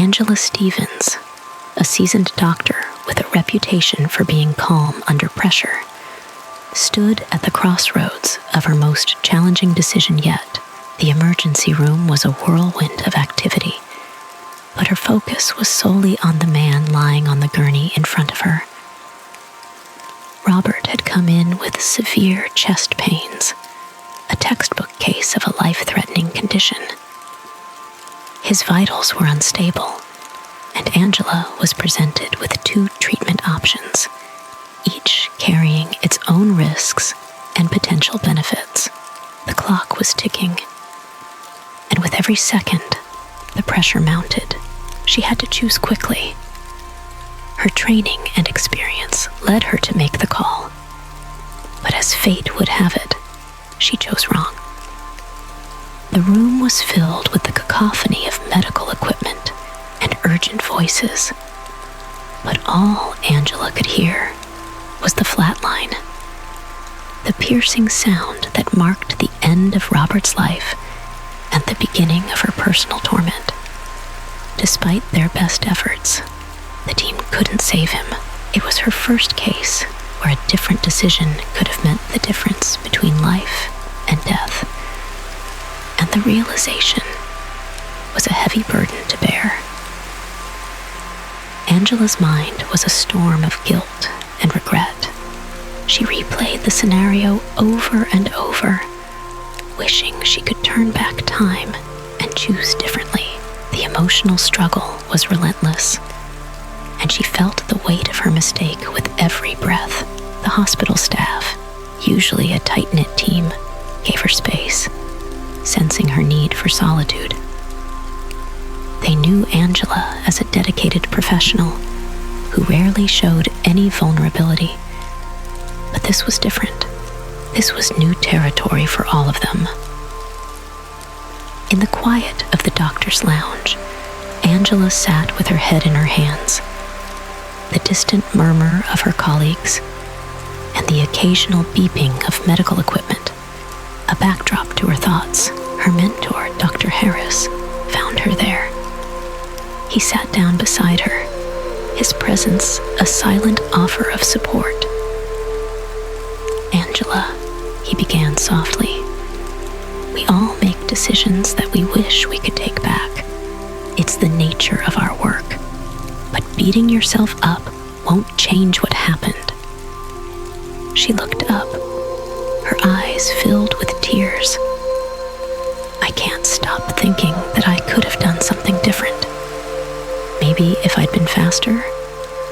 Angela Stevens, a seasoned doctor with a reputation for being calm under pressure, stood at the crossroads of her most challenging decision yet. The emergency room was a whirlwind of activity, but her focus was solely on the man lying on the gurney in front of her. Robert had come in with severe chest pains, a textbook case of a life-threatening condition. His vitals were unstable, and Angela was presented with 2 treatment options, each carrying its own risks and potential benefits. The clock was ticking, and with every second, the pressure mounted. She had to choose quickly. Her training and experience led her to make the call, but as fate would have it, she chose wrong. The room was filled with the cacophony of medical equipment and urgent voices, but all Angela could hear was the flat line, the piercing sound that marked the end of Robert's life and the beginning of her personal torment. Despite their best efforts, the team couldn't save him. It was her first case where a different decision could have meant the difference between life and death, and the realization was a heavy burden to bear. Angela's mind was a storm of guilt and regret. She replayed the scenario over and over, wishing she could turn back time and choose differently. The emotional struggle was relentless, and she felt the weight of her mistake with every breath. The hospital staff, usually a tight-knit team, gave her space, sensing her need for solitude. They knew Angela as a dedicated professional who rarely showed any vulnerability. But this was different. This was new territory for all of them. In the quiet of the doctor's lounge, Angela sat with her head in her hands, the distant murmur of her colleagues, and the occasional beeping of medical equipment, a backdrop to her thoughts. Her mentor, Dr. Harris, found her there. He sat down beside her, his presence a silent offer of support. "Angela," he began softly, "we all make decisions that we wish we could take back. It's the nature of our work. But beating yourself up won't change what happened." She looked up, her eyes filled with tears. "I can't stop thinking that I could have done something different. Maybe if I'd been faster,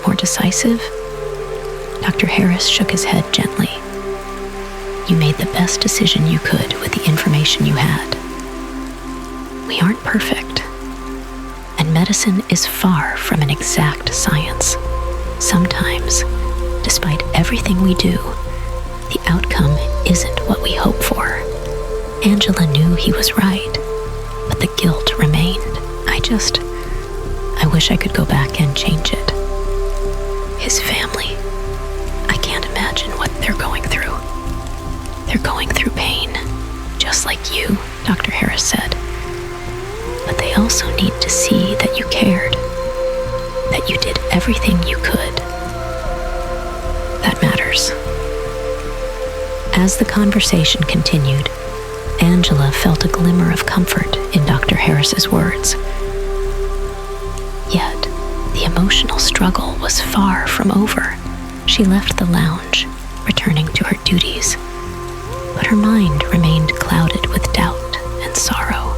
more decisive." Dr. Harris shook his head gently. "You made the best decision you could with the information you had. We aren't perfect, and medicine is far from an exact science. Sometimes, despite everything we do, the outcome isn't what we hope for." Angela knew he was right, but the guilt remained. I wish I could go back and change it. His family, I can't imagine what they're going through. They're going through pain, just like you, Dr. Harris said. But they also need to see that you cared, that you did everything you could. That matters. As the conversation continued, Angela felt a glimmer of comfort in Dr. Harris's words. Yet, the emotional struggle was far from over. She left the lounge, returning to her duties, but her mind remained clouded with doubt and sorrow.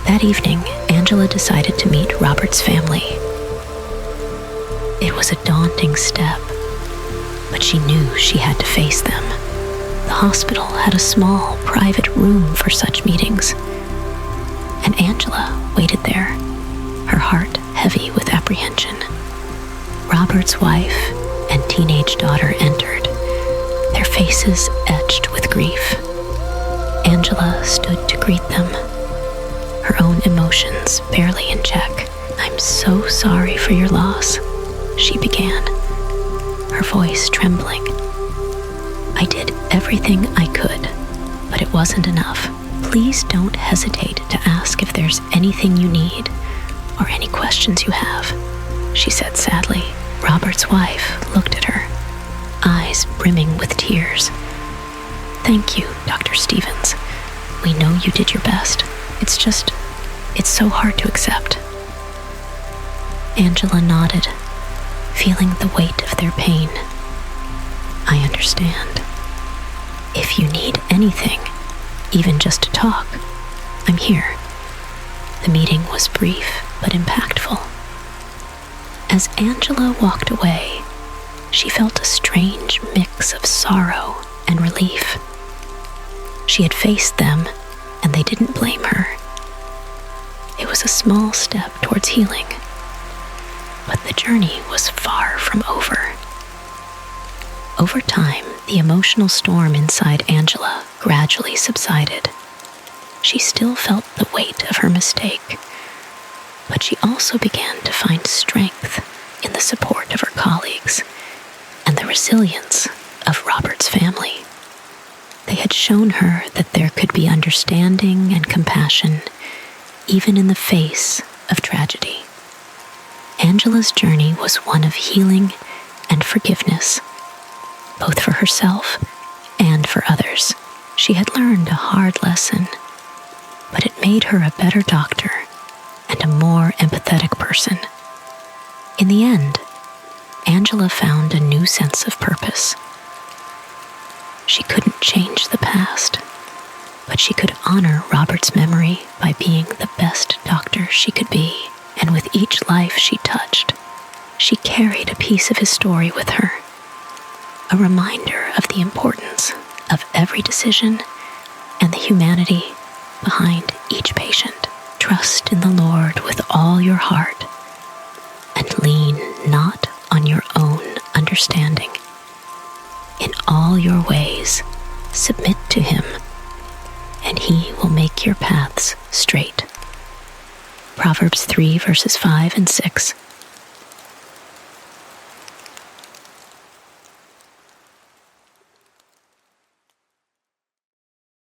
That evening, Angela decided to meet Robert's family. It was a daunting step, but she knew she had to face them. The hospital had a small, private room for such meetings, and Angela waited there, her heart heavy with apprehension. Robert's wife and teenage daughter entered, their faces etched with grief. Angela stood to greet them, her own emotions barely in check. "I'm so sorry for your loss," she began, her voice trembling. "I did everything I could, but it wasn't enough. Please don't hesitate to ask if there's anything you need or any questions you have," she said sadly. Robert's wife looked at her, eyes brimming with tears. "Thank you, Dr. Stevens. We know you did your best. It's so hard to accept." Angela nodded, feeling the weight of their pain. "I understand. If you need anything, even just to talk, I'm here." The meeting was brief but impactful. As Angela walked away, she felt a strange mix of sorrow and relief. She had faced them, and they didn't blame her. It was a small step towards healing, but the journey was far from over. Over time, the emotional storm inside Angela gradually subsided. She still felt the weight of her mistake, but she also began to find strength in the support of her colleagues and the resilience of Robert's family. They had shown her that there could be understanding and compassion even in the face of tragedy. Angela's journey was one of healing and forgiveness, both for herself and for others. She had learned a hard lesson, but it made her a better doctor and a more empathetic person. In the end, Angela found a new sense of purpose. She couldn't change the past, but she could honor Robert's memory by being the best doctor she could be. And with each life she touched, she carried a piece of his story with her, a reminder of the importance of every decision and the humanity behind each patient. Trust in the Lord with all your heart and lean not on your own understanding. In all your ways, submit to him, and he will make your paths straight. Proverbs 3 verses 5 and 6.